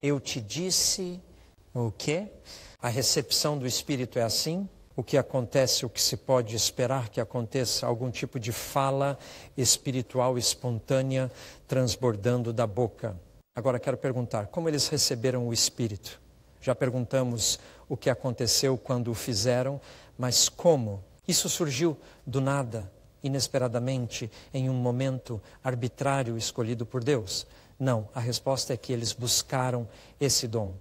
Eu te disse o quê? A recepção do Espírito é assim? O que acontece, o que se pode esperar que aconteça? Algum tipo de fala espiritual espontânea transbordando da boca. Agora quero perguntar, como eles receberam o Espírito? Já perguntamos o que aconteceu quando o fizeram, mas como? Isso surgiu do nada, inesperadamente, em um momento arbitrário escolhido por Deus? Não, a resposta é que eles buscaram esse dom.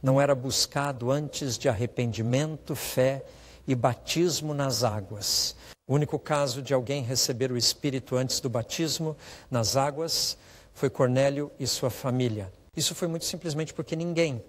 Não era buscado antes de arrependimento, fé e batismo nas águas. O único caso de alguém receber o Espírito antes do batismo nas águas foi Cornélio e sua família. Isso foi muito simplesmente porque ninguém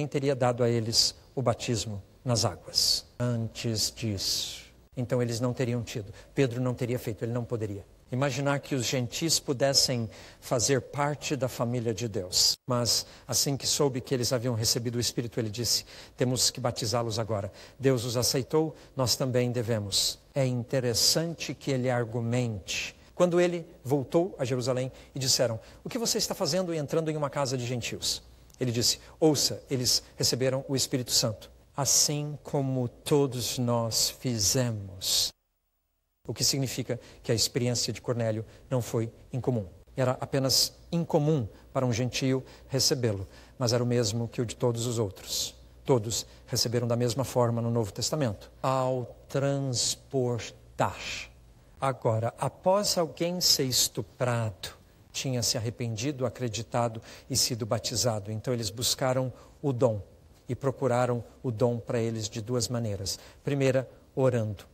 teria dado a eles o batismo nas águas antes disso. Então eles não teriam tido. Pedro não teria feito, ele não poderia. Imaginar que os gentis pudessem fazer parte da família de Deus. Mas assim que soube que eles haviam recebido o Espírito, ele disse, temos que batizá-los agora. Deus os aceitou, nós também devemos. É interessante que ele argumente. Quando ele voltou a Jerusalém e disseram, o que você está fazendo entrando em uma casa de gentios? Ele disse, ouça, eles receberam o Espírito Santo, assim como todos nós fizemos. O que significa que a experiência de Cornélio não foi incomum. Era apenas incomum para um gentio recebê-lo, mas era o mesmo que o de todos os outros. Todos receberam da mesma forma no Novo Testamento. Ao transportar. Agora, após alguém ser estuprado, tinha se arrependido, acreditado e sido batizado. Então eles buscaram o dom e procuraram o dom para eles de duas maneiras. Primeira, orando.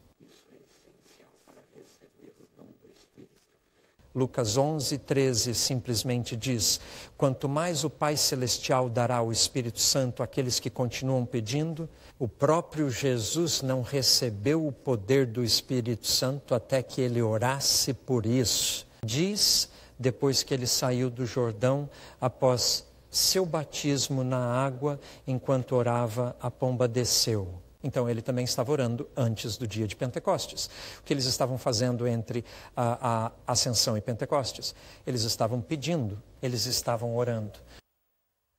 Lucas 11:13 simplesmente diz, quanto mais o Pai Celestial dará o Espírito Santo àqueles que continuam pedindo, o próprio Jesus não recebeu o poder do Espírito Santo até que ele orasse por isso. Diz, depois que ele saiu do Jordão, após seu batismo na água, enquanto orava, a pomba desceu. Então ele também estava orando antes do dia de Pentecostes. O que eles estavam fazendo entre a Ascensão e Pentecostes? Eles estavam pedindo, eles estavam orando.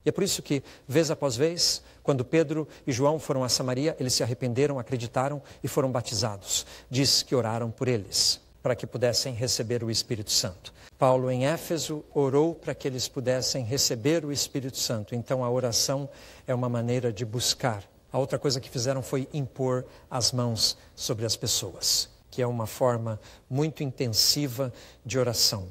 E é por isso que, vez após vez, quando Pedro e João foram a Samaria, eles se arrependeram, acreditaram e foram batizados. Diz que oraram por eles, para que pudessem receber o Espírito Santo. Paulo, em Éfeso, orou para que eles pudessem receber o Espírito Santo. Então a oração é uma maneira de buscar. A outra coisa que fizeram foi impor as mãos sobre as pessoas, que é uma forma muito intensiva de oração.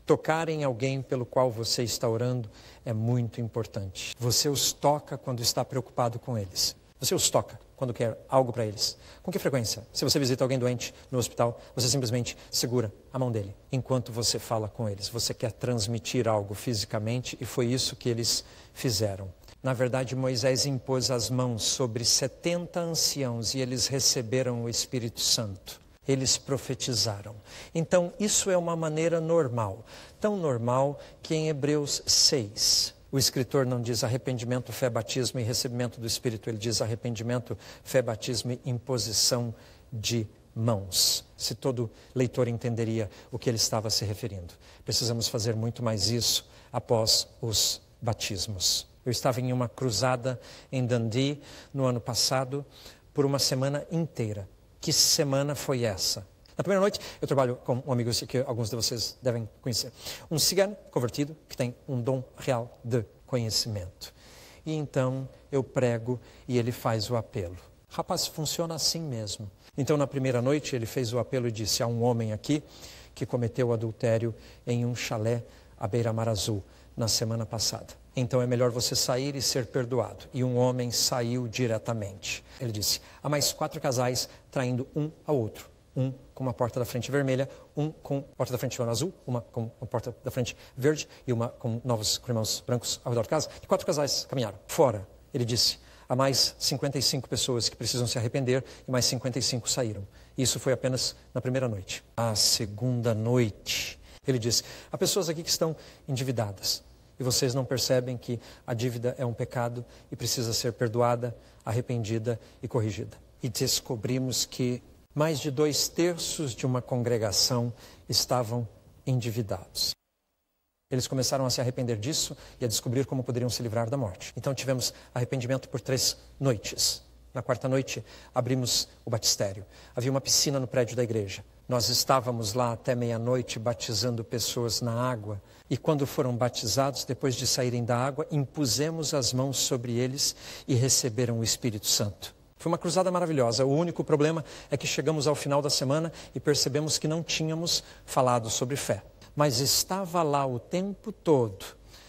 Tocar em alguém pelo qual você está orando é muito importante. Você os toca quando está preocupado com eles. Você os toca quando quer algo para eles. Com que frequência? Se você visita alguém doente no hospital, você simplesmente segura a mão dele enquanto você fala com eles. Você quer transmitir algo fisicamente e foi isso que eles fizeram. Na verdade, Moisés impôs as mãos sobre 70 anciãos e eles receberam o Espírito Santo. Eles profetizaram. Então, isso é uma maneira normal. Tão normal que em Hebreus 6, o escritor não diz arrependimento, fé, batismo e recebimento do Espírito. Ele diz arrependimento, fé, batismo e imposição de mãos. Se todo leitor entenderia o que ele estava se referindo. Precisamos fazer muito mais isso após os batismos. Eu estava em uma cruzada em Dundee no ano passado por uma semana inteira. Que semana foi essa? Na primeira noite, eu trabalho com um amigo que alguns de vocês devem conhecer. Um cigano convertido que tem um dom real de conhecimento. E então eu prego e ele faz o apelo. Rapaz, funciona assim mesmo. Então na primeira noite ele fez o apelo e disse, há um homem aqui que cometeu adultério em um chalé à beira-mar azul na semana passada. Então é melhor você sair e ser perdoado. E um homem saiu diretamente. Ele disse, há mais 4 casais traindo um ao outro. Um com uma porta da frente vermelha, um com porta da frente azul, uma com uma porta da frente verde e uma com novos irmãos brancos ao redor da casa. E 4 casais caminharam. Fora, ele disse, há mais 55 pessoas que precisam se arrepender e mais 55 saíram. Isso foi apenas na primeira noite. A segunda noite, ele disse, há pessoas aqui que estão endividadas. E vocês não percebem que a dívida é um pecado e precisa ser perdoada, arrependida e corrigida. E descobrimos que mais de 2/3 de uma congregação estavam endividados. Eles começaram a se arrepender disso e a descobrir como poderiam se livrar da morte. Então tivemos arrependimento por 3 noites. Na 4ª noite, abrimos o batistério. Havia uma piscina no prédio da igreja. Nós estávamos lá até meia-noite batizando pessoas na água. E quando foram batizados, depois de saírem da água, impusemos as mãos sobre eles e receberam o Espírito Santo. Foi uma cruzada maravilhosa. O único problema é que chegamos ao final da semana e percebemos que não tínhamos falado sobre fé. Mas estava lá o tempo todo.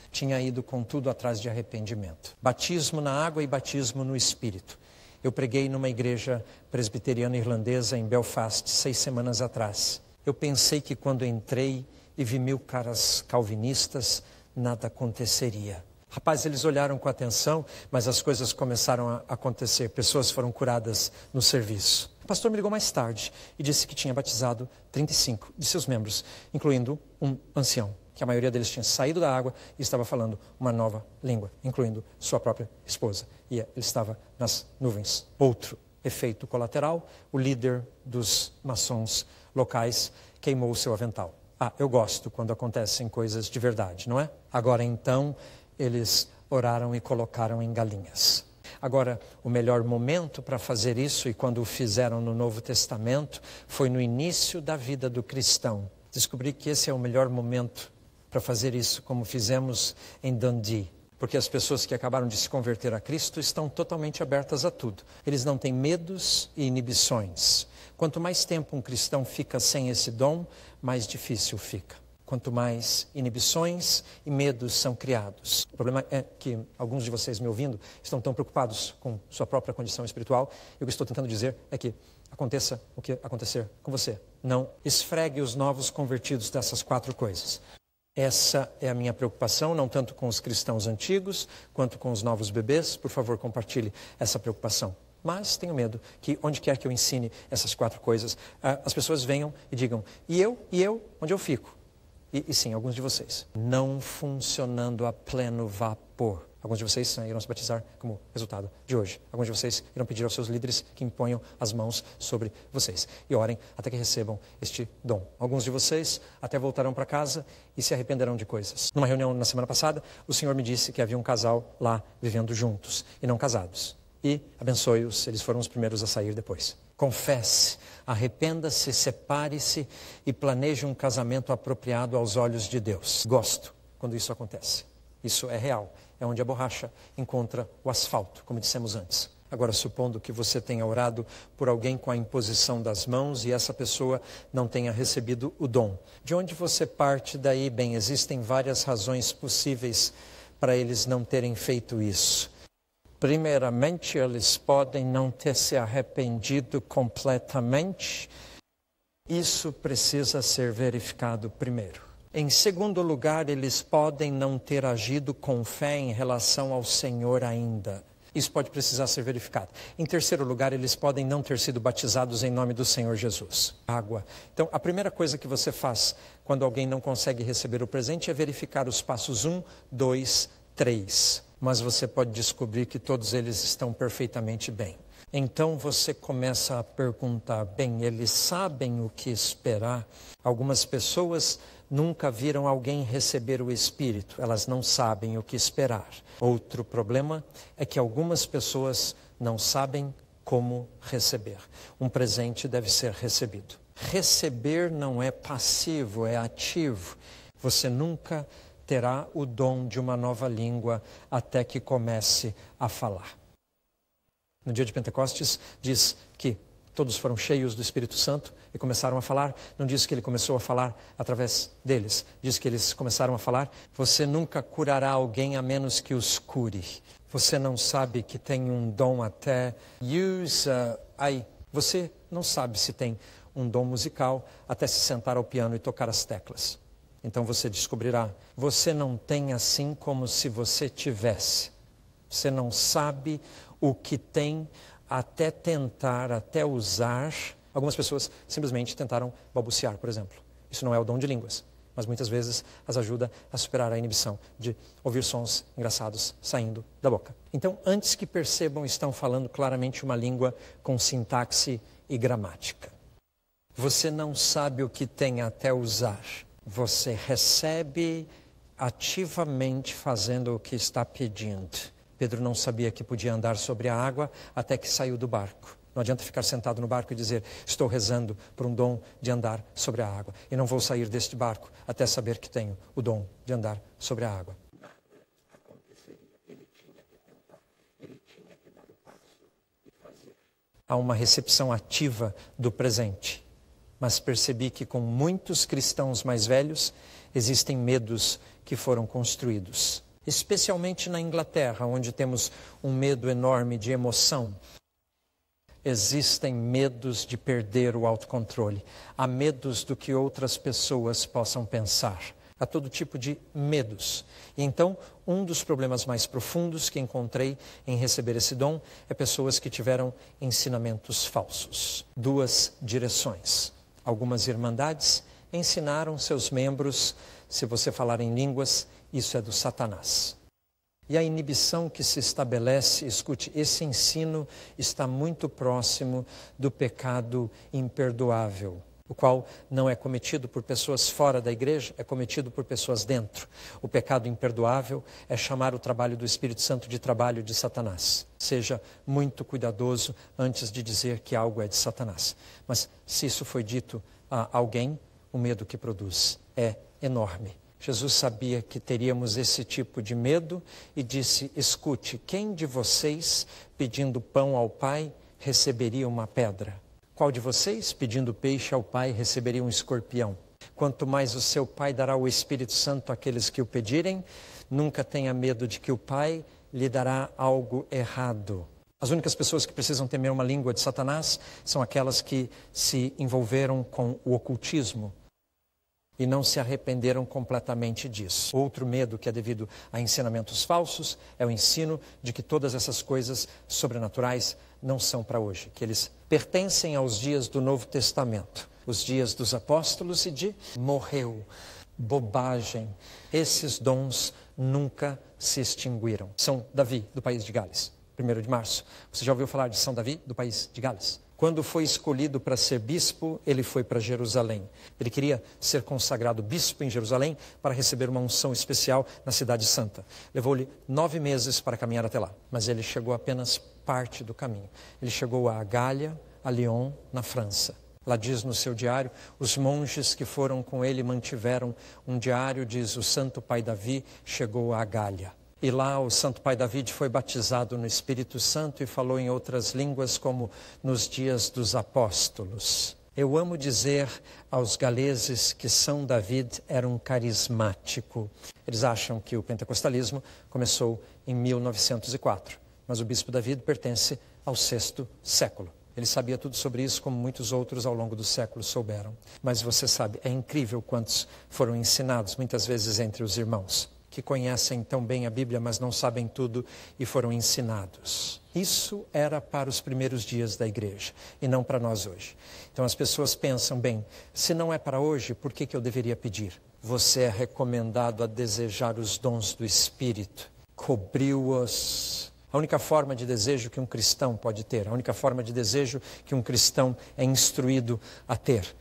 Tinha ido com tudo atrás de arrependimento. Batismo na água e batismo no Espírito. Eu preguei numa igreja presbiteriana irlandesa em Belfast 6 semanas atrás. Eu pensei que quando entrei e vi 1000 caras calvinistas, nada aconteceria. Rapaz, eles olharam com atenção, mas as coisas começaram a acontecer. Pessoas foram curadas no serviço. O pastor me ligou mais tarde e disse que tinha batizado 35 de seus membros, incluindo um ancião, que a maioria deles tinha saído da água e estava falando uma nova língua, incluindo sua própria esposa. E ele estava nas nuvens. Outro efeito colateral, o líder dos maçons locais queimou o seu avental. Eu gosto quando acontecem coisas de verdade, não é? Agora então, eles oraram e colocaram em galinhas. Agora, o melhor momento para fazer isso, e quando o fizeram no Novo Testamento, foi no início da vida do cristão. Descobri que esse é o melhor momento para fazer isso, como fizemos em Dundee. Porque as pessoas que acabaram de se converter a Cristo estão totalmente abertas a tudo. Eles não têm medos e inibições. Quanto mais tempo um cristão fica sem esse dom, mais difícil fica. Quanto mais inibições e medos são criados. O problema é que alguns de vocês me ouvindo estão tão preocupados com sua própria condição espiritual. E o que estou tentando dizer é que aconteça o que acontecer com você. Não esfregue os novos convertidos dessas 4 coisas. Essa é a minha preocupação, não tanto com os cristãos antigos, quanto com os novos bebês. Por favor, compartilhe essa preocupação. Mas tenho medo que onde quer que eu ensine essas 4 coisas, as pessoas venham e digam, e eu, onde eu fico? E sim, alguns de vocês, não funcionando a pleno vapor. Alguns de vocês irão se batizar como resultado de hoje. Alguns de vocês irão pedir aos seus líderes que imponham as mãos sobre vocês e orem até que recebam este dom. Alguns de vocês até voltarão para casa e se arrependerão de coisas. Numa reunião na semana passada, o Senhor me disse que havia um casal lá vivendo juntos e não casados. E abençoe-os, eles foram os primeiros a sair depois. Confesse, arrependa-se, separe-se e planeje um casamento apropriado aos olhos de Deus. Gosto quando isso acontece. Isso é real. É onde a borracha encontra o asfalto, como dissemos antes. Agora, supondo que você tenha orado por alguém com a imposição das mãos e essa pessoa não tenha recebido o dom. De onde você parte daí? Bem, existem várias razões possíveis para eles não terem feito isso. Primeiramente, eles podem não ter se arrependido completamente. Isso precisa ser verificado primeiro. Em segundo lugar, eles podem não ter agido com fé em relação ao Senhor ainda. Isso pode precisar ser verificado. Em terceiro lugar, eles podem não ter sido batizados em nome do Senhor Jesus. Água. Então, a primeira coisa que você faz quando alguém não consegue receber o presente é verificar os passos 1, 2, 3. Mas você pode descobrir que todos eles estão perfeitamente bem. Então você começa a perguntar, bem, eles sabem o que esperar? Algumas pessoas nunca viram alguém receber o Espírito, elas não sabem o que esperar. Outro problema é que algumas pessoas não sabem como receber. Um presente deve ser recebido. Receber não é passivo, é ativo. Você nunca terá o dom de uma nova língua até que comece a falar. No dia de Pentecostes, diz que todos foram cheios do Espírito Santo e começaram a falar. Não diz que ele começou a falar através deles. Diz que eles começaram a falar. Você nunca curará alguém a menos que os cure. Você não sabe que tem um dom até... Você não sabe se tem um dom musical até se sentar ao piano e tocar as teclas. Então você descobrirá. Você não tem assim como se você tivesse. Você não sabe o que tem até tentar, até usar. Algumas pessoas simplesmente tentaram balbuciar, por exemplo. Isso não é o dom de línguas, mas muitas vezes as ajuda a superar a inibição de ouvir sons engraçados saindo da boca. Então, antes que percebam, estão falando claramente uma língua com sintaxe e gramática. Você não sabe o que tem até usar. Você recebe ativamente fazendo o que está pedindo. Pedro não sabia que podia andar sobre a água até que saiu do barco. Não adianta ficar sentado no barco e dizer, estou rezando por um dom de andar sobre a água. E não vou sair deste barco até saber que tenho o dom de andar sobre a água. Há uma recepção ativa do presente. Mas percebi que com muitos cristãos mais velhos existem medos que foram construídos. Especialmente na Inglaterra, onde temos um medo enorme de emoção. Existem medos de perder o autocontrole. Há medos do que outras pessoas possam pensar. Há todo tipo de medos. E então, um dos problemas mais profundos que encontrei em receber esse dom é pessoas que tiveram ensinamentos falsos. 2 direções. Algumas irmandades ensinaram seus membros, se você falar em línguas, isso é do Satanás. E a inibição que se estabelece, escute, esse ensino está muito próximo do pecado imperdoável, o qual não é cometido por pessoas fora da igreja, é cometido por pessoas dentro. O pecado imperdoável é chamar o trabalho do Espírito Santo de trabalho de Satanás. Seja muito cuidadoso antes de dizer que algo é de Satanás. Mas se isso foi dito a alguém, o medo que produz é enorme. Jesus sabia que teríamos esse tipo de medo e disse, escute, quem de vocês, pedindo pão ao Pai, receberia uma pedra? Qual de vocês, pedindo peixe ao Pai, receberia um escorpião? Quanto mais o seu Pai dará o Espírito Santo àqueles que o pedirem, nunca tenha medo de que o Pai lhe dará algo errado. As únicas pessoas que precisam temer uma língua de Satanás são aquelas que se envolveram com o ocultismo e não se arrependeram completamente disso. Outro medo que é devido a ensinamentos falsos é o ensino de que todas essas coisas sobrenaturais não são para hoje, que eles pertencem aos dias do Novo Testamento, os dias dos apóstolos e de morreu. Bobagem. Esses dons nunca se extinguiram. São Davi, do país de Gales, 1º de março. Você já ouviu falar de São Davi, do país de Gales? Quando foi escolhido para ser bispo, ele foi para Jerusalém. Ele queria ser consagrado bispo em Jerusalém para receber uma unção especial na Cidade Santa. Levou-lhe 9 meses para caminhar até lá, mas ele chegou apenas parte do caminho. Ele chegou a Galha, a Lyon, na França. Lá diz no seu diário, os monges que foram com ele mantiveram um diário, diz o Santo Pai Davi chegou a Galha. E lá o Santo Pai Davi foi batizado no Espírito Santo e falou em outras línguas como nos dias dos apóstolos. Eu amo dizer aos galeses que São David era um carismático. Eles acham que o pentecostalismo começou em 1904, mas o bispo Davi pertence ao 6º século. Ele sabia tudo sobre isso, como muitos outros ao longo dos séculos souberam. Mas você sabe, é incrível quantos foram ensinados, muitas vezes entre os irmãos, que conhecem tão bem a Bíblia, mas não sabem tudo e foram ensinados. Isso era para os primeiros dias da igreja e não para nós hoje. Então as pessoas pensam, bem, se não é para hoje, por que eu deveria pedir? Você é recomendado a desejar os dons do Espírito. Cobriu-os. A única forma de desejo que um cristão pode ter, a única forma de desejo que um cristão é instruído a ter.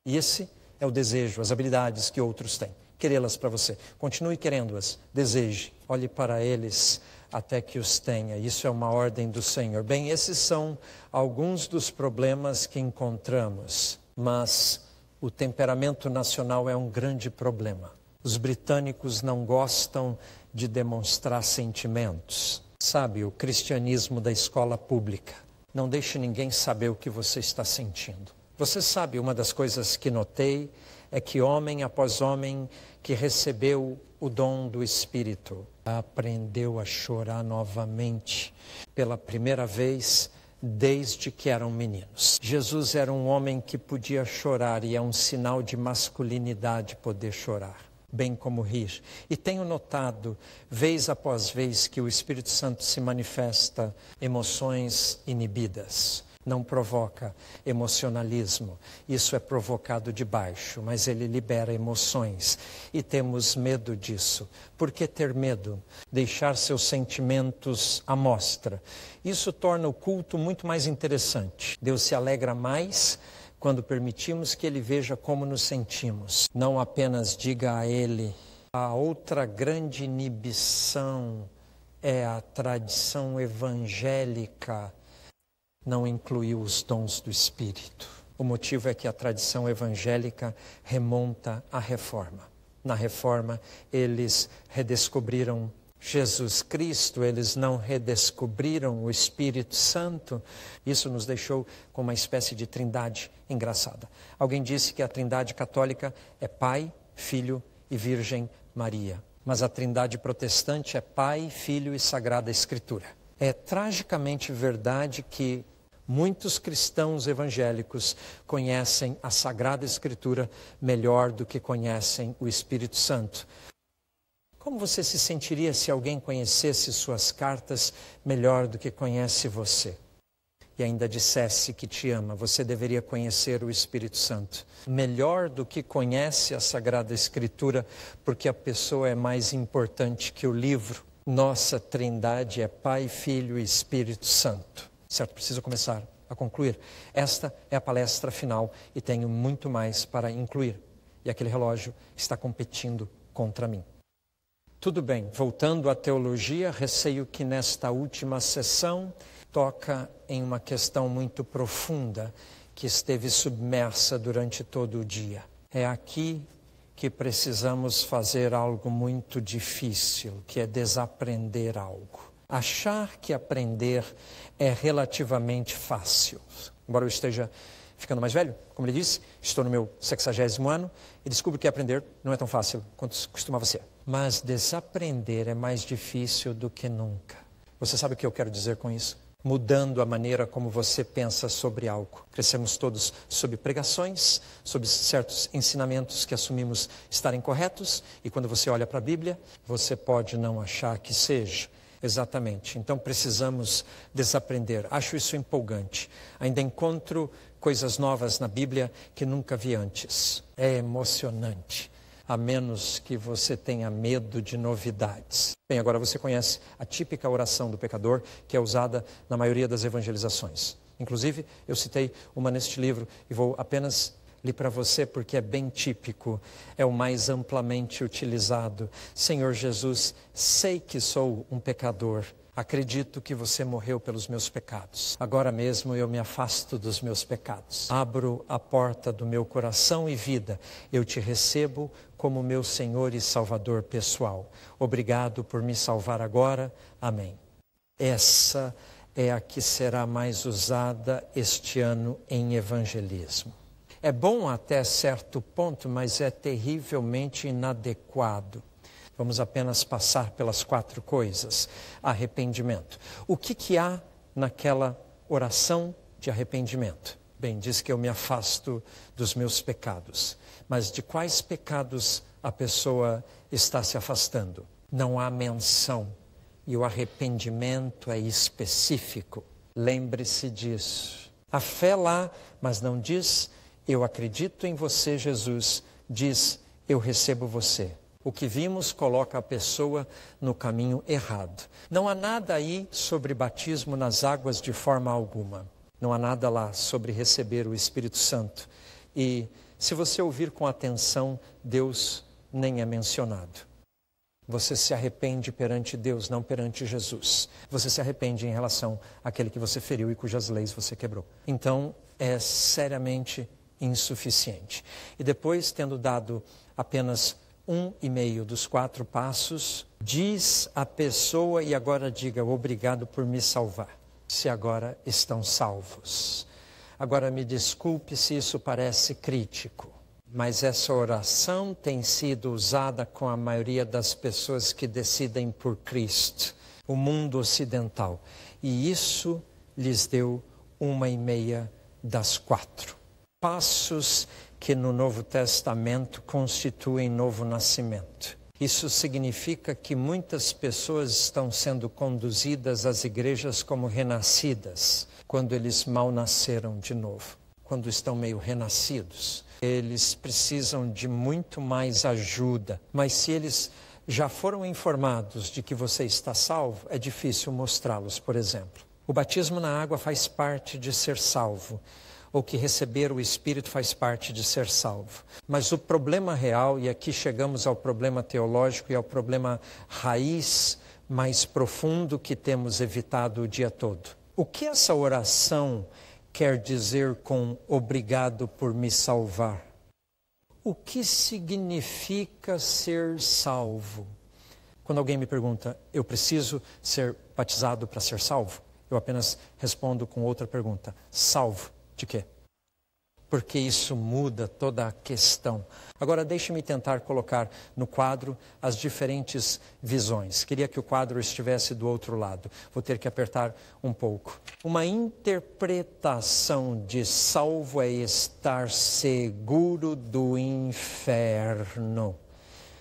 E esse é o desejo, as habilidades que outros têm. Querê-las para você. Continue querendo-as. Deseje. Olhe para eles até que os tenha. Isso é uma ordem do Senhor. Bem, esses são alguns dos problemas que encontramos. Mas o temperamento nacional é um grande problema. Os britânicos não gostam de demonstrar sentimentos. Sabe, o cristianismo da escola pública. Não deixe ninguém saber o que você está sentindo. Você sabe, uma das coisas que notei é que homem após homem que recebeu o dom do Espírito aprendeu a chorar novamente pela primeira vez desde que eram meninos. Jesus era um homem que podia chorar e é um sinal de masculinidade poder chorar, bem como rir. E tenho notado, vez após vez, que o Espírito Santo se manifesta emoções inibidas. Não provoca emocionalismo, isso é provocado de baixo, mas ele libera emoções e temos medo disso. Por que ter medo? Deixar seus sentimentos à mostra. Isso torna o culto muito mais interessante. Deus se alegra mais quando permitimos que Ele veja como nos sentimos. Não apenas diga a Ele A outra grande inibição é a tradição evangélica não incluiu os dons do Espírito. O motivo é que a tradição evangélica remonta à Reforma. Na Reforma, eles redescobriram Jesus Cristo, eles não redescobriram o Espírito Santo. Isso nos deixou com uma espécie de trindade engraçada. Alguém disse que a trindade católica é Pai, Filho e Virgem Maria. Mas a trindade protestante é Pai, Filho e Sagrada Escritura. É tragicamente verdade que muitos cristãos evangélicos conhecem a Sagrada Escritura melhor do que conhecem o Espírito Santo. Como você se sentiria se alguém conhecesse suas cartas melhor do que conhece você? E ainda dissesse que te ama, você deveria conhecer o Espírito Santo melhor do que conhece a Sagrada Escritura, porque a pessoa é mais importante que o livro. Nossa trindade é Pai, Filho e Espírito Santo. Certo, preciso começar a concluir. Esta é a palestra final e tenho muito mais para incluir. E aquele relógio está competindo contra mim. Tudo bem, voltando à teologia, receio que nesta última sessão toca em uma questão muito profunda que esteve submersa durante todo o dia. É aqui que precisamos fazer algo muito difícil, que é desaprender algo. Achar que aprender é relativamente fácil. Embora eu esteja ficando mais velho, como ele disse, estou no meu 60º ano e descubro que aprender não é tão fácil quanto costumava ser. Mas desaprender é mais difícil do que nunca. Você sabe o que eu quero dizer com isso? Mudando a maneira como você pensa sobre algo. Crescemos todos sob pregações, sob certos ensinamentos que assumimos estarem corretos, e quando você olha para a Bíblia, você pode não achar que seja. Exatamente. Então precisamos desaprender. Acho isso empolgante. Ainda encontro coisas novas na Bíblia que nunca vi antes. É emocionante. A menos que você tenha medo de novidades. Bem, agora você conhece a típica oração do pecador que é usada na maioria das evangelizações. Inclusive, eu citei uma neste livro e vou apenas ler para você porque é bem típico, é o mais amplamente utilizado. Senhor Jesus, sei que sou um pecador. Acredito que você morreu pelos meus pecados. Agora mesmo eu me afasto dos meus pecados. Abro a porta do meu coração e vida. Eu te recebo como meu Senhor e Salvador pessoal. Obrigado por me salvar agora. Amém. Essa é a que será mais usada este ano em evangelismo. É bom até certo ponto, mas é terrivelmente inadequado. Vamos apenas passar pelas 4 coisas. Arrependimento. O que há naquela oração de arrependimento? Bem, diz que eu me afasto dos meus pecados. Mas de quais pecados a pessoa está se afastando? Não há menção. E o arrependimento é específico. Lembre-se disso. A fé lá, mas não diz, eu acredito em você, Jesus. Diz, eu recebo você. O que vimos coloca a pessoa no caminho errado. Não há nada aí sobre batismo nas águas de forma alguma. Não há nada lá sobre receber o Espírito Santo. E se você ouvir com atenção, Deus nem é mencionado. Você se arrepende perante Deus, não perante Jesus. Você se arrepende em relação àquele que você feriu e cujas leis você quebrou. Então, é seriamente insuficiente. E depois, tendo dado apenas 1,5 dos 4 passos, diz a pessoa e agora diga, obrigado por me salvar, se agora estão salvos. Agora me desculpe se isso parece crítico, mas essa oração tem sido usada com a maioria das pessoas que decidem por Cristo, o mundo ocidental, e isso lhes deu 1,5 das 4 passos que no Novo Testamento constituem novo nascimento. Isso significa que muitas pessoas estão sendo conduzidas às igrejas como renascidas, quando eles mal nasceram de novo, quando estão meio renascidos. Eles precisam de muito mais ajuda, mas se eles já foram informados de que você está salvo, é difícil mostrá-los, por exemplo. O batismo na água faz parte de ser salvo. ou que receber o Espírito faz parte de ser salvo. Mas o problema real, e aqui chegamos ao problema teológico e ao problema raiz mais profundo que temos evitado o dia todo. O que essa oração quer dizer com obrigado por me salvar? O que significa ser salvo? Quando alguém me pergunta, eu preciso ser batizado para ser salvo? Eu apenas respondo com outra pergunta, salvo de quê? Porque isso muda toda a questão. Agora deixe-me tentar colocar no quadro as diferentes visões. Queria que o quadro estivesse do outro lado. Vou ter que apertar um pouco. Uma interpretação de salvo é estar seguro do inferno.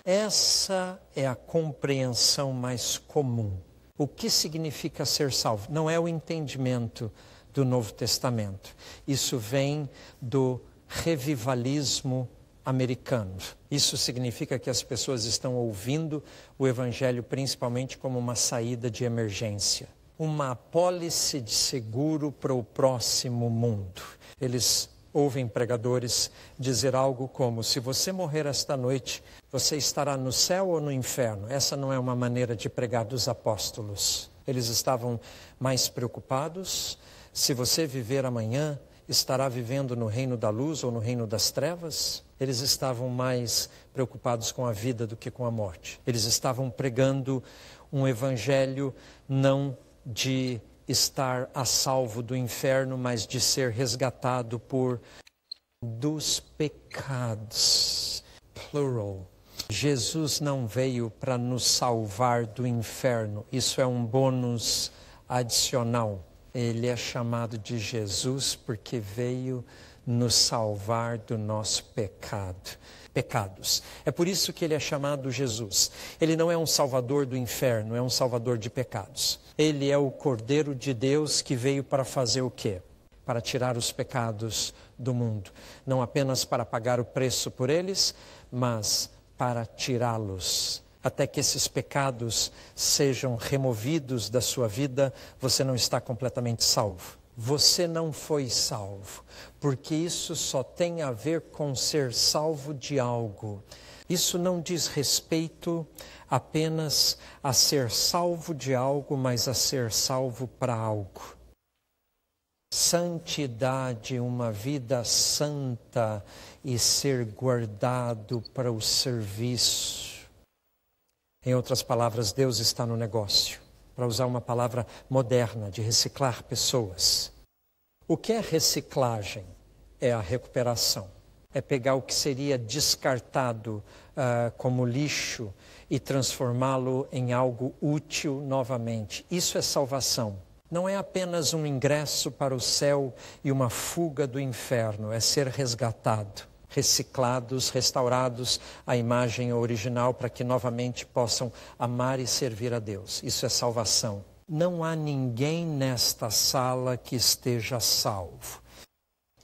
Essa é a compreensão mais comum. O que significa ser salvo? Não é o entendimento do Novo Testamento. Isso vem do revivalismo americano. Isso significa que as pessoas estão ouvindo o Evangelho principalmente como uma saída de emergência. Uma apólice de seguro para o próximo mundo. Eles ouvem pregadores dizer algo como, se você morrer esta noite, você estará no céu ou no inferno? Essa não é uma maneira de pregar dos apóstolos. Eles estavam mais preocupados se você viver amanhã, estará vivendo no reino da luz ou no reino das trevas? Eles estavam mais preocupados com a vida do que com a morte. Eles estavam pregando um evangelho não de estar a salvo do inferno, mas de ser resgatado dos pecados. Plural. Jesus não veio para nos salvar do inferno. Isso é um bônus adicional. Ele é chamado de Jesus porque veio nos salvar do nosso pecados. É por isso que ele é chamado Jesus. Ele não é um salvador do inferno, é um salvador de pecados. Ele é o Cordeiro de Deus que veio para fazer o quê? Para tirar os pecados do mundo. Não apenas para pagar o preço por eles, mas para tirá-los. Até que esses pecados sejam removidos da sua vida, você não está completamente salvo. Você não foi salvo, porque isso só tem a ver com ser salvo de algo. Isso não diz respeito apenas a ser salvo de algo, mas a ser salvo para algo. Santidade, uma vida santa e ser guardado para o serviço. Em outras palavras, Deus está no negócio, para usar uma palavra moderna, de reciclar pessoas. O que é reciclagem? É a recuperação. É pegar o que seria descartado como lixo e transformá-lo em algo útil novamente. Isso é salvação. Não é apenas um ingresso para o céu e uma fuga do inferno, é ser resgatado. Reciclados, restaurados à imagem original para que novamente possam amar e servir a Deus. Isso é salvação. Não há ninguém nesta sala que esteja salvo.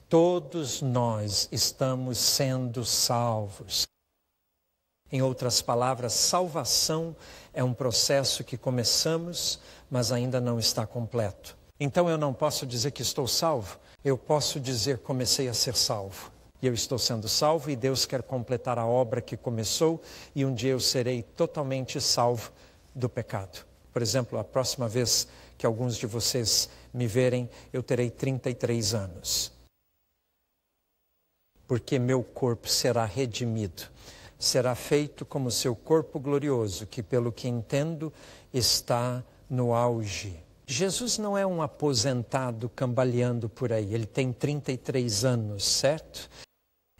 Todos nós estamos sendo salvos. Em outras palavras, salvação é um processo que começamos, mas ainda não está completo. Então eu não posso dizer que estou salvo, eu posso dizer que comecei a ser salvo. E eu estou sendo salvo e Deus quer completar a obra que começou e um dia eu serei totalmente salvo do pecado. Por exemplo, a próxima vez que alguns de vocês me verem, eu terei 33 anos. Porque meu corpo será redimido. Será feito como seu corpo glorioso, que pelo que entendo está no auge. Jesus não é um aposentado cambaleando por aí. Ele tem 33 anos, certo?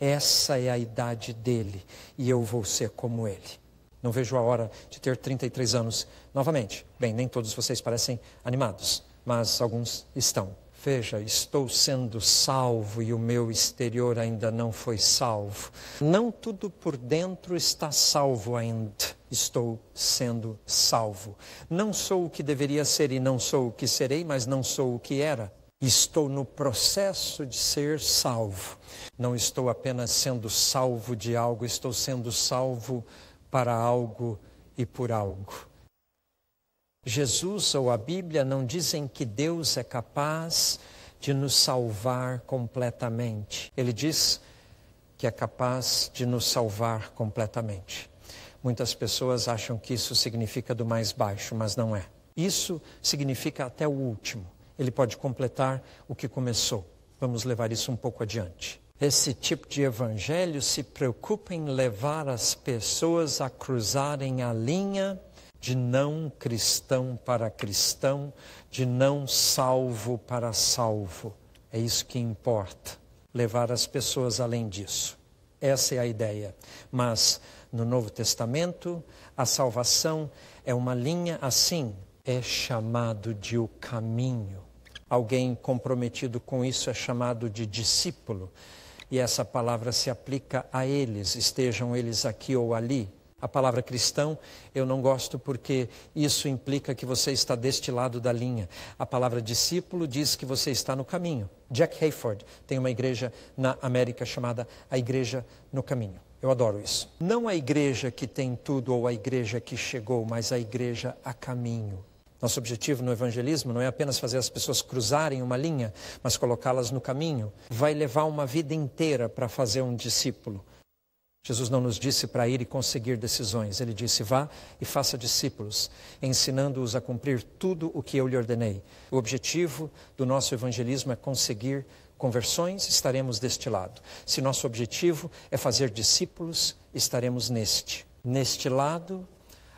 Essa é a idade dele e eu vou ser como ele. Não vejo a hora de ter 33 anos novamente. Bem, nem todos vocês parecem animados, mas alguns estão. Veja, estou sendo salvo e o meu exterior ainda não foi salvo. Não tudo por dentro está salvo ainda. Estou sendo salvo. Não sou o que deveria ser e não sou o que serei, mas não sou o que era. Estou no processo de ser salvo. Não estou apenas sendo salvo de algo, estou sendo salvo para algo e por algo. Jesus ou a Bíblia não dizem que Deus é capaz de nos salvar completamente. Ele diz que é capaz de nos salvar completamente. Muitas pessoas acham que isso significa do mais baixo, mas não é. Isso significa até o último. Ele pode completar o que começou. Vamos levar isso um pouco adiante. Esse tipo de evangelho se preocupa em levar as pessoas a cruzarem a linha de não cristão para cristão, de não salvo para salvo. É isso que importa, levar as pessoas além disso. Essa é a ideia. Mas no Novo Testamento, a salvação é uma linha assim, é chamado de o caminho. Alguém comprometido com isso é chamado de discípulo. E essa palavra se aplica a eles, estejam eles aqui ou ali. A palavra cristão eu não gosto porque isso implica que você está deste lado da linha. A palavra discípulo diz que você está no caminho. Jack Hayford tem uma igreja na América chamada a Igreja no Caminho. Eu adoro isso. Não a igreja que tem tudo ou a igreja que chegou, mas a igreja a caminho. Nosso objetivo no evangelismo não é apenas fazer as pessoas cruzarem uma linha, mas colocá-las no caminho. Vai levar uma vida inteira para fazer um discípulo. Jesus não nos disse para ir e conseguir decisões. Ele disse, vá e faça discípulos, ensinando-os a cumprir tudo o que eu lhe ordenei. O objetivo do nosso evangelismo é conseguir conversões, estaremos deste lado. Se nosso objetivo é fazer discípulos, estaremos neste. Neste lado,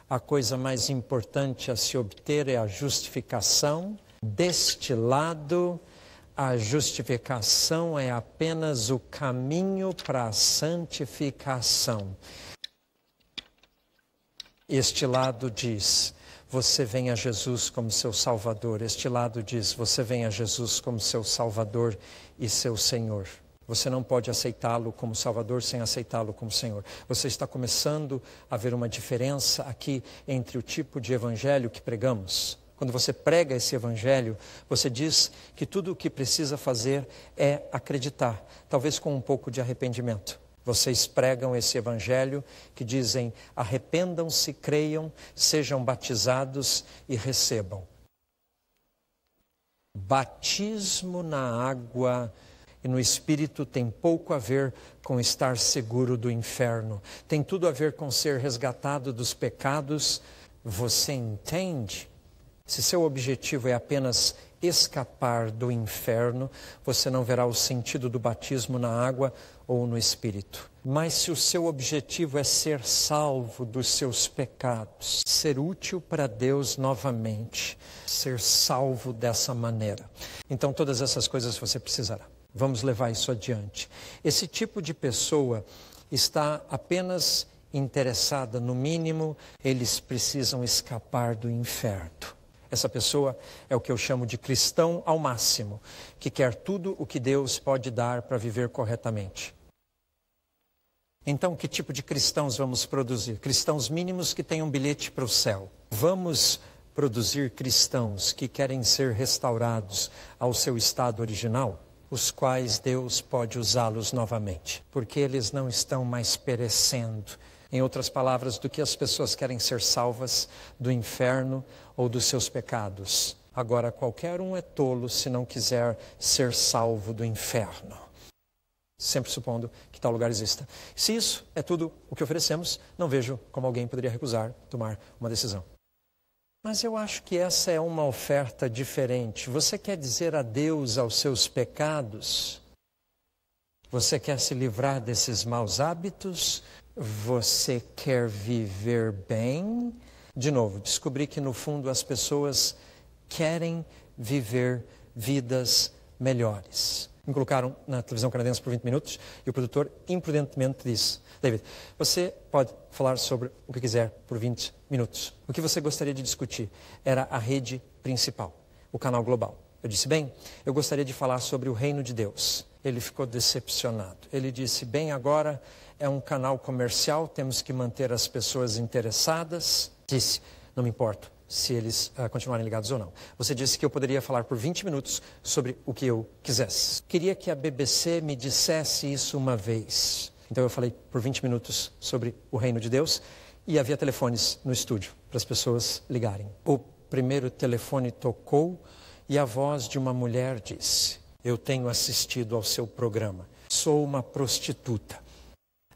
a coisa mais importante a se obter é a justificação. Deste lado, a justificação é apenas o caminho para a santificação. Este lado diz, você vem a Jesus como seu Salvador. Este lado diz, você vem a Jesus como seu Salvador e seu Senhor. Você não pode aceitá-lo como Salvador sem aceitá-lo como Senhor. Você está começando a ver uma diferença aqui entre o tipo de evangelho que pregamos. Quando você prega esse evangelho, você diz que tudo o que precisa fazer é acreditar, talvez com um pouco de arrependimento. Vocês pregam esse evangelho que dizem, arrependam-se, creiam, sejam batizados e recebam. Batismo na água e no Espírito tem pouco a ver com estar seguro do inferno. Tem tudo a ver com ser resgatado dos pecados. Você entende? Se seu objetivo é apenas escapar do inferno, você não verá o sentido do batismo na água ou no Espírito. Mas se o seu objetivo é ser salvo dos seus pecados, ser útil para Deus novamente, ser salvo dessa maneira, então todas essas coisas você precisará. Vamos levar isso adiante. Esse tipo de pessoa está apenas interessada, no mínimo, eles precisam escapar do inferno. Essa pessoa é o que eu chamo de cristão ao máximo, que quer tudo o que Deus pode dar para viver corretamente. Então, que tipo de cristãos vamos produzir? Cristãos mínimos que tenham bilhete para o céu. Vamos produzir cristãos que querem ser restaurados ao seu estado original, os quais Deus pode usá-los novamente, porque eles não estão mais perecendo. Em outras palavras, do que as pessoas querem ser salvas do inferno ou dos seus pecados. Agora, qualquer um é tolo se não quiser ser salvo do inferno. Sempre supondo que tal lugar exista. Se isso é tudo o que oferecemos, não vejo como alguém poderia recusar tomar uma decisão. Mas eu acho que essa é uma oferta diferente. Você quer dizer adeus aos seus pecados? Você quer se livrar desses maus hábitos? Você quer viver bem? De novo, descobri que no fundo as pessoas querem viver vidas melhores. Me colocaram na televisão canadense por 20 minutos e o produtor imprudentemente disse, David, você pode falar sobre o que quiser por 20 minutos. O que você gostaria de discutir era a rede principal, o canal global. Eu disse, bem, eu gostaria de falar sobre o reino de Deus. Ele ficou decepcionado. Ele disse, bem, agora é um canal comercial, temos que manter as pessoas interessadas. Disse, não me importo se eles continuarem ligados ou não. Você disse que eu poderia falar por 20 minutos sobre o que eu quisesse. Queria que a BBC me dissesse isso uma vez. Então eu falei por 20 minutos sobre o reino de Deus e havia telefones no estúdio para as pessoas ligarem. O primeiro telefone tocou e a voz de uma mulher disse, Eu tenho assistido ao seu programa. Sou uma prostituta.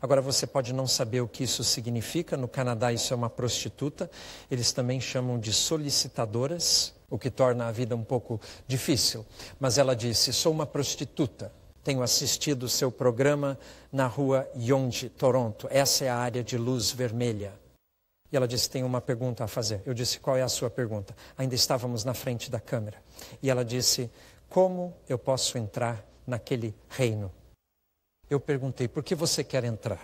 Agora você pode não saber o que isso significa. No Canadá isso é uma prostituta. Eles também chamam de solicitadoras, o que torna a vida um pouco difícil. Mas ela disse, sou uma prostituta. Tenho assistido o seu programa na rua Yonge, Toronto. Essa é a área de luz vermelha. E ela disse, tenho uma pergunta a fazer. Eu disse, qual é a sua pergunta? Ainda estávamos na frente da câmera. E ela disse, como eu posso entrar naquele reino? Eu perguntei, por que você quer entrar?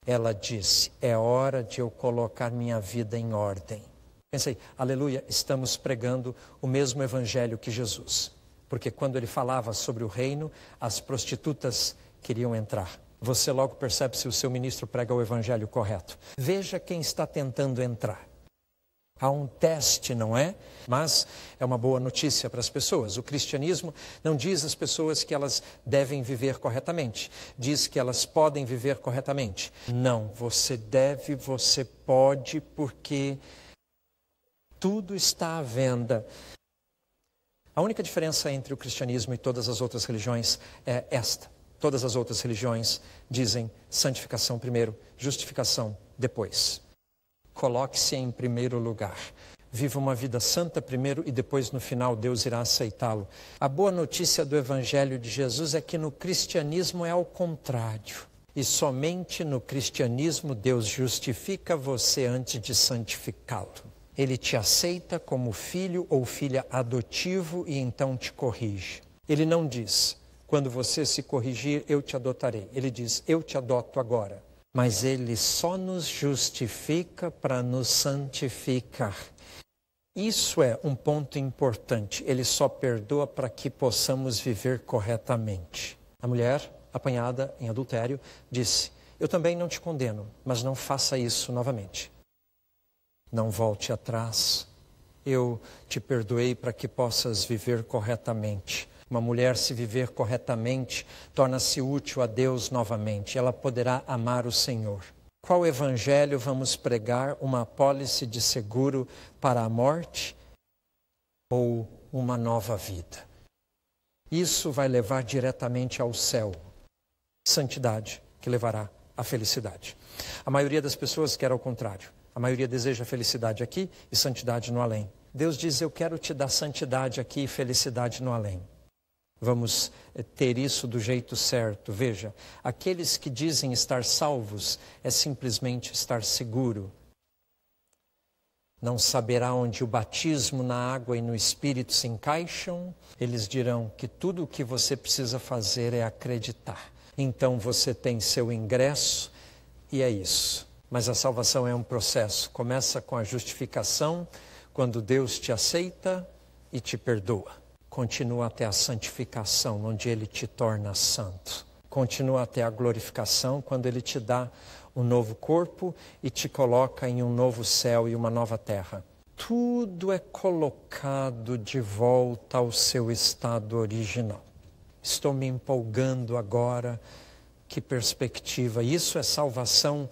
Ela disse, é hora de eu colocar minha vida em ordem. Pensei, aleluia, estamos pregando o mesmo evangelho que Jesus. Porque quando ele falava sobre o reino, as prostitutas queriam entrar. Você logo percebe se o seu ministro prega o evangelho correto. Veja quem está tentando entrar. Há um teste, não é? Mas é uma boa notícia para as pessoas. O cristianismo não diz às pessoas que elas devem viver corretamente. Diz que elas podem viver corretamente. Não, você deve, você pode, porque tudo está à venda. A única diferença entre o cristianismo e todas as outras religiões é esta. Todas as outras religiões dizem santificação primeiro, justificação depois. Coloque-se em primeiro lugar. Viva uma vida santa primeiro e depois no final Deus irá aceitá-lo. A boa notícia do Evangelho de Jesus é que no cristianismo é ao contrário. E somente no cristianismo Deus justifica você antes de santificá-lo. Ele te aceita como filho ou filha adotivo e então te corrige. Ele não diz, quando você se corrigir, eu te adotarei. Ele diz, eu te adoto agora. Mas ele só nos justifica para nos santificar. Isso é um ponto importante. Ele só perdoa para que possamos viver corretamente. A mulher, apanhada em adultério, disse, eu também não te condeno, mas não faça isso novamente. Não volte atrás. Eu te perdoei para que possas viver corretamente. Uma mulher, se viver corretamente, torna-se útil a Deus novamente. Ela poderá amar o Senhor. Qual evangelho vamos pregar? Uma apólice de seguro para a morte ou uma nova vida? Isso vai levar diretamente ao céu. Santidade que levará à felicidade. A maioria das pessoas quer ao contrário. A maioria deseja felicidade aqui e santidade no além. Deus diz, eu quero te dar santidade aqui e felicidade no além. Vamos ter isso do jeito certo. Veja, aqueles que dizem estar salvos é simplesmente estar seguro. Não saberá onde o batismo na água e no Espírito se encaixam. Eles dirão que tudo o que você precisa fazer é acreditar. Então você tem seu ingresso e é isso. Mas a salvação é um processo. Começa com a justificação, quando Deus te aceita e te perdoa. Continua até a santificação, onde Ele te torna santo. Continua até a glorificação, quando Ele te dá um novo corpo e te coloca em um novo céu e uma nova terra. Tudo é colocado de volta ao seu estado original. Estou me empolgando agora. Que perspectiva! Isso é salvação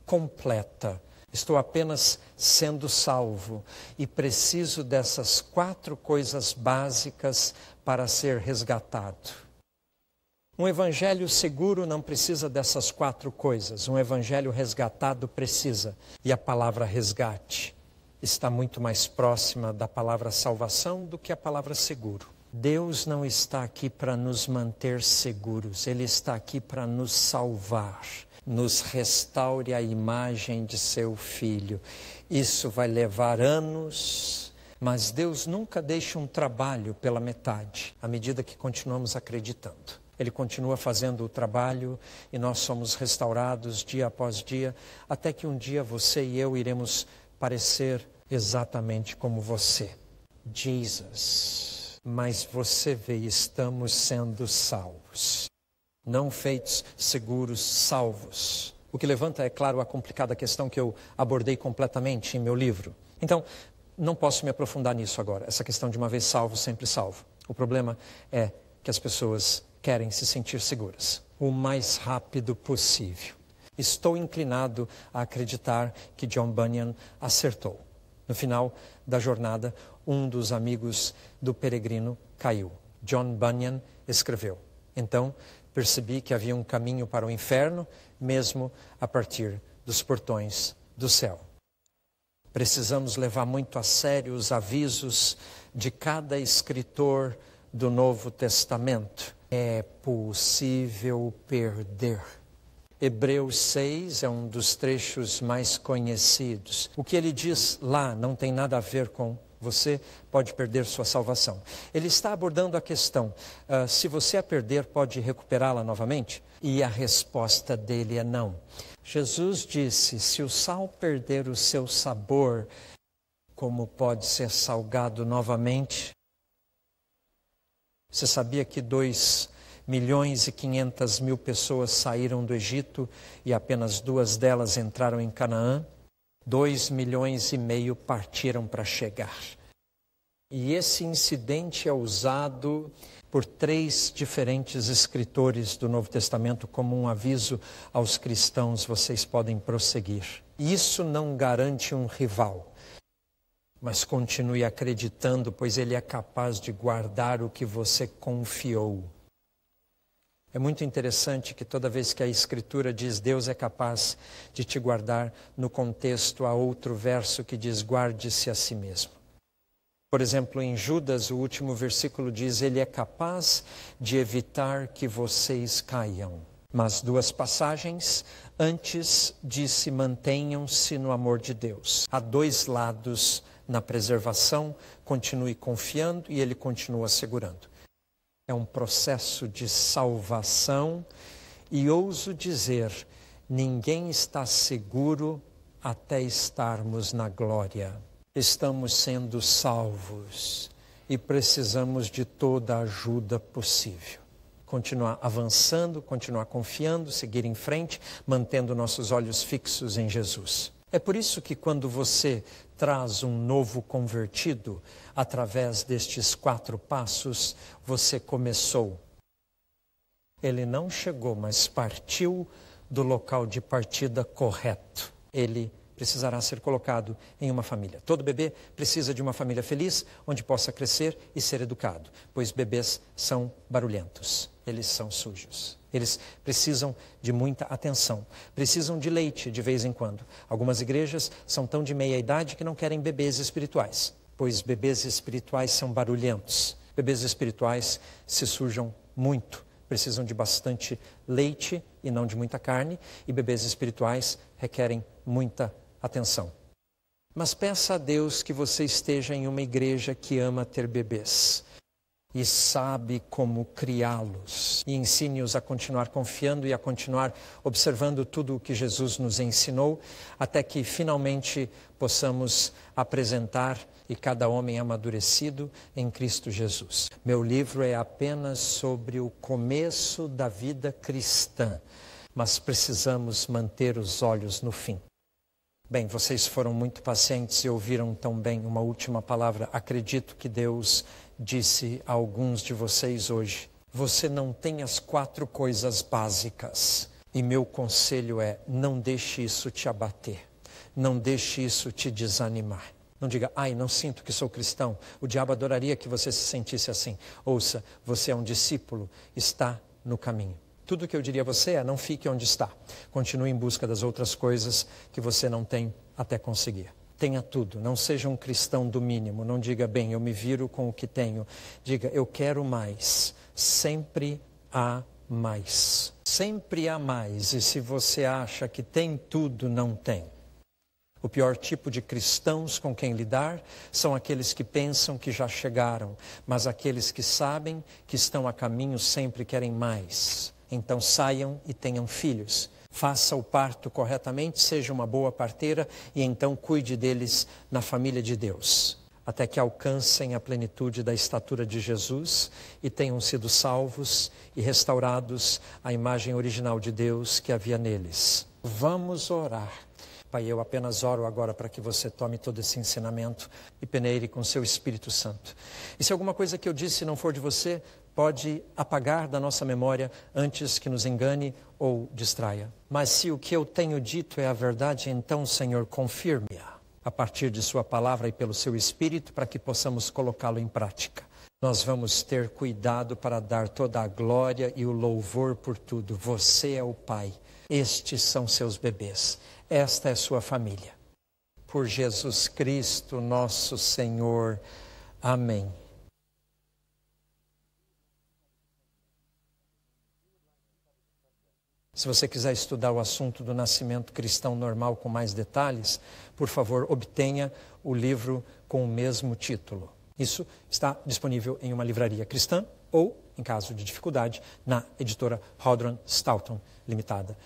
completa. Estou apenas sendo salvo e preciso dessas 4 coisas básicas para ser resgatado. Um evangelho seguro não precisa dessas 4 coisas. Um evangelho resgatado precisa. E a palavra resgate está muito mais próxima da palavra salvação do que a palavra seguro. Deus não está aqui para nos manter seguros. Ele está aqui para nos salvar. Nos restaure a imagem de seu Filho. Isso vai levar anos, mas Deus nunca deixa um trabalho pela metade, à medida que continuamos acreditando. Ele continua fazendo o trabalho e nós somos restaurados dia após dia, até que um dia você e eu iremos parecer exatamente como você. Jesus. Mas você vê, estamos sendo salvos. Não feitos, seguros, salvos. O que levanta, é claro, a complicada questão que eu abordei completamente em meu livro. Então, não posso me aprofundar nisso agora. Essa questão de uma vez salvo, sempre salvo. O problema é que as pessoas querem se sentir seguras o mais rápido possível. Estou inclinado a acreditar que John Bunyan acertou. No final da jornada, um dos amigos do peregrino caiu. John Bunyan escreveu. Então, percebi que havia um caminho para o inferno, mesmo a partir dos portões do céu. Precisamos levar muito a sério os avisos de cada escritor do Novo Testamento. É possível perder. Hebreus 6 é um dos trechos mais conhecidos. O que ele diz lá não tem nada a ver com você pode perder sua salvação. Ele está abordando a questão, se você a perder, pode recuperá-la novamente? E a resposta dele é não. Jesus disse, se o sal perder o seu sabor, como pode ser salgado novamente? Você sabia que 2.500.000 pessoas saíram do Egito e apenas 2 delas entraram em Canaã? 2,5 milhões partiram para chegar. E esse incidente é usado por 3 diferentes escritores do Novo Testamento como um aviso aos cristãos, vocês podem prosseguir. Isso não garante um rival, mas continue acreditando, pois ele é capaz de guardar o que você confiou. É muito interessante que toda vez que a Escritura diz Deus é capaz de te guardar, no contexto há outro verso que diz guarde-se a si mesmo. Por exemplo, em Judas, o último versículo diz ele é capaz de evitar que vocês caiam. Mas 2 passagens antes disse mantenham-se no amor de Deus. Há 2 lados na preservação, continue confiando e ele continua segurando. É um processo de salvação e ouso dizer, ninguém está seguro até estarmos na glória. Estamos sendo salvos e precisamos de toda a ajuda possível. Continuar avançando, continuar confiando, seguir em frente, mantendo nossos olhos fixos em Jesus. É por isso que quando você traz um novo convertido, através destes 4 passos, você começou. Ele não chegou, mas partiu do local de partida correto. Ele precisará ser colocado em uma família. Todo bebê precisa de uma família feliz, onde possa crescer e ser educado, pois bebês são barulhentos, eles são sujos. Eles precisam de muita atenção, precisam de leite de vez em quando. Algumas igrejas são tão de meia idade que não querem bebês espirituais, pois bebês espirituais são barulhentos. Bebês espirituais se sujam muito, precisam de bastante leite e não de muita carne, e bebês espirituais requerem muita atenção. Mas peça a Deus que você esteja em uma igreja que ama ter bebês e sabe como criá-los. E ensine-os a continuar confiando e a continuar observando tudo o que Jesus nos ensinou, até que finalmente possamos apresentar e cada homem amadurecido em Cristo Jesus. Meu livro é apenas sobre o começo da vida cristã, mas precisamos manter os olhos no fim. Bem, vocês foram muito pacientes e ouviram tão bem uma última palavra. Acredito que Deus disse a alguns de vocês hoje, você não tem as 4 coisas básicas. E meu conselho é, não deixe isso te abater. Não deixe isso te desanimar. Não diga, não sinto que sou cristão. O diabo adoraria que você se sentisse assim. Ouça, você é um discípulo, está no caminho. Tudo que eu diria a você é, não fique onde está. Continue em busca das outras coisas que você não tem até conseguir. Tenha tudo, não seja um cristão do mínimo. Não diga, bem, eu me viro com o que tenho. Diga, eu quero mais. Sempre há mais. Sempre há mais. E se você acha que tem tudo, não tem. O pior tipo de cristãos com quem lidar são aqueles que pensam que já chegaram, mas aqueles que sabem que estão a caminho sempre querem mais. Então saiam e tenham filhos. Faça o parto corretamente, seja uma boa parteira e então cuide deles na família de Deus. Até que alcancem a plenitude da estatura de Jesus e tenham sido salvos e restaurados à imagem original de Deus que havia neles. Vamos orar. Pai, eu apenas oro agora para que você tome todo esse ensinamento e peneire com seu Espírito Santo. E se alguma coisa que eu disse não for de você, pode apagar da nossa memória antes que nos engane ou distraia. Mas se o que eu tenho dito é a verdade, então, Senhor, confirme-a a partir de sua palavra e pelo seu Espírito para que possamos colocá-lo em prática. nós vamos ter cuidado para dar toda a glória e o louvor por tudo. Você é o Pai, estes são seus bebês, esta é sua família. Por Jesus Cristo, nosso Senhor. Amém. Se você quiser estudar o assunto do nascimento cristão normal com mais detalhes, por favor, obtenha o livro com o mesmo título. Isso está disponível em uma livraria cristã ou, em caso de dificuldade, na editora Haldron Stoughton Limitada.